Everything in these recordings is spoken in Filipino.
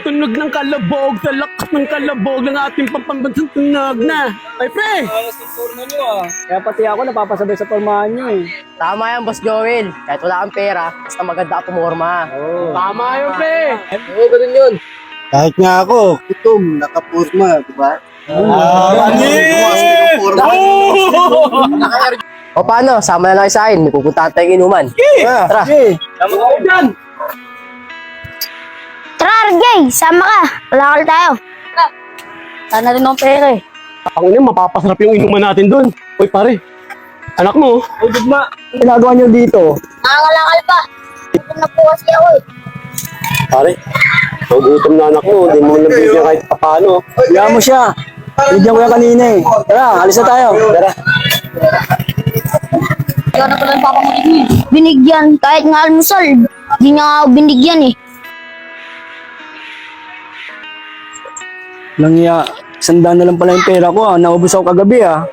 tunog ng kalabog, sa lakas ng kalabog ng ating pambansang tunog na. Ay, pre! Ayos ng forma nyo ah. Kaya pati ako napapasabay sa formahan nyo eh. Tama yan, Boss Joel. Kahit wala kang pera, basta maganda ka pumorma. Tama yun, pre! Oo, ganun yun. Kahit nga ako, gutom, nakapurma, di ba? O paano, sama na lang kayo sa akin. May pupuntahan tayong inuman. Tara. Tama ko dyan. Tara, RJ, sama ka. Palakal tayo. Sana rin akong pera eh. Ako na, mapapasarap yung inuman natin doon. Uy, pare, anak mo, Uy, Digma. Ginagawa nyo dito. Nakakalakal pa. Gutom na po kasi ako eh. pare, nagugutom na anak mo, hindi mo nabigyan kahit paano. Hiya mo siya. Bigyan ko yan kanina eh. Tara, alis na tayo. Tara. Ikaw na pala yung papamulit mo eh. Binigyan, kahit nga almusal. Di niya ako binigyan eh. Langya, sandaan na lang pala yung pera ko ah. Naubos ako kagabi ah.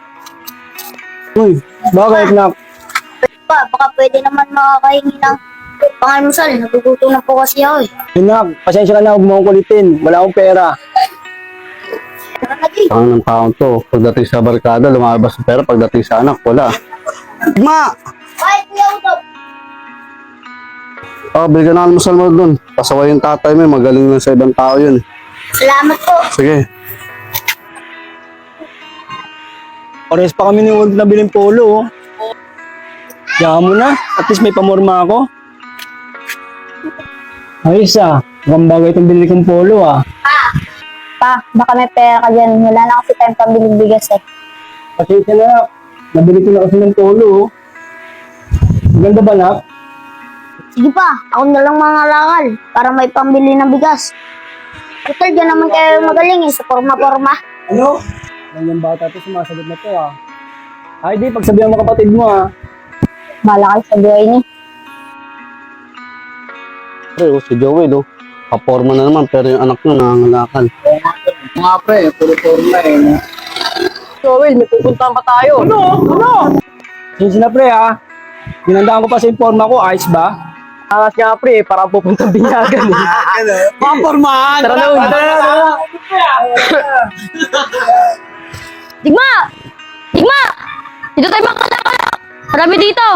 Uy, bakit nak? Baka pwede naman makakahingi ng pangalmusal. Nagugutom na po kasi ako eh. Nak, pasensya ka na, huwag mo akong kulitin. Wala akong pera. Tara na, Jay. Ang ng taon to, pagdating sa barkada, lumabas sa pera, pagdating sa anak, wala. Digma! Kahit kuya Utop. Bigyan na almusal mo dun. Pasaway yung tatay mo, magaling na sa ibang tao yun. Salamat po. Sige. Pares pa kami ni Wag na biling polo oh. Diyan mo na, at least may pamorma ako. Ayos ah, mukhang bagay itong binili kong polo ah. Pa, baka may pera ka dyan. Wala na kasi tayong pambiling bigas eh. Pasensya na, nabili ko na kasi ng polo oh. Ganda ba nak? Sige pa, ako na lang mga lakal para may pambili ng bigas. Total, dyan naman kayo magaling eh, sa forma-forma. Ano? Ganyang bata to, sumasagot na to ah. Ay di, pagsabihan mo kapatid mo ah. Bahala kayo sa buhay niyo. Pre, si Joey, no? Kaporma na naman, pero yung anak nyo nangangalakal. Mga pre, puro forma eh. Joel, may pupuntahan pa tayo. Pasensya na pre ah. Ginandaan ko pa sa informa ko, ayos ba? Angas nga pre, para pupuntang binyagan eh. Papormahan! Tara na, tara. Digma! Digma! Dito tayo makalakal! Marami dito!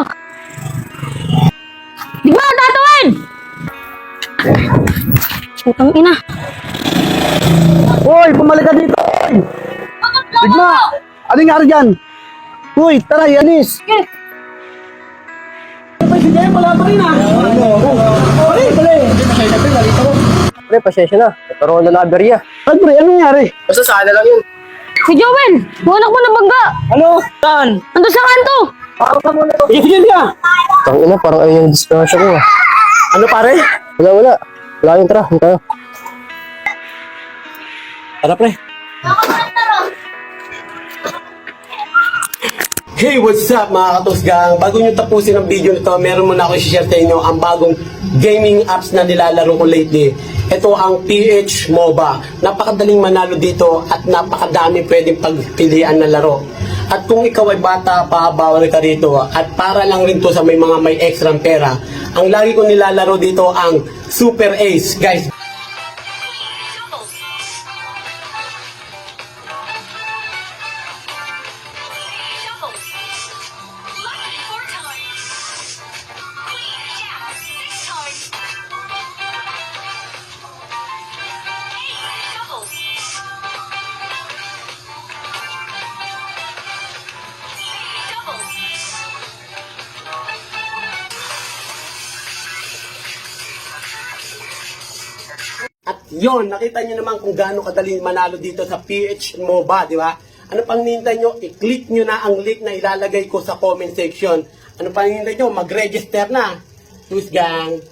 Digma, tatawin! Putang ina. Hoy, pumalag ka dito! Digma! Ano nangyari dyan? Uy, tara, Yanis! Pre, pasensya na. Nagkaroon na aberya. Ay, pre, anong nangyari? Basta sana lang yun. Si Joel! Buwanak mo na bangga! Ano? Saan? Nandun sa kanto! Sige ka! Tangina, parang ayun yung disgrasya ko ah. Ano pare? Wala. Wala yung tara. Tayo. Tara pre. Hey, what's up mga katusgang? Bago nyo tapusin ang video nito, meron muna ako i-share sa inyo ang bagong gaming apps na nilalaro ko lately. Ito ang PH MOBA. Napakadaling manalo dito at napakadami pwedeng pagpilian na laro. At kung ikaw ay bata pa, bawal ka rito. At para lang rin to sa may mga may extra pera. Ang lagi ko nilalaro dito ang Super Ace. Guys, at yon, nakita nyo naman kung gaano kadali manalo dito sa PH MOBA, di ba? Ano pang hinihintay nyo? I-click nyo na ang link na ilalagay ko sa comment section. Ano pang hinihintay nyo? Mag-register na. Tus gang!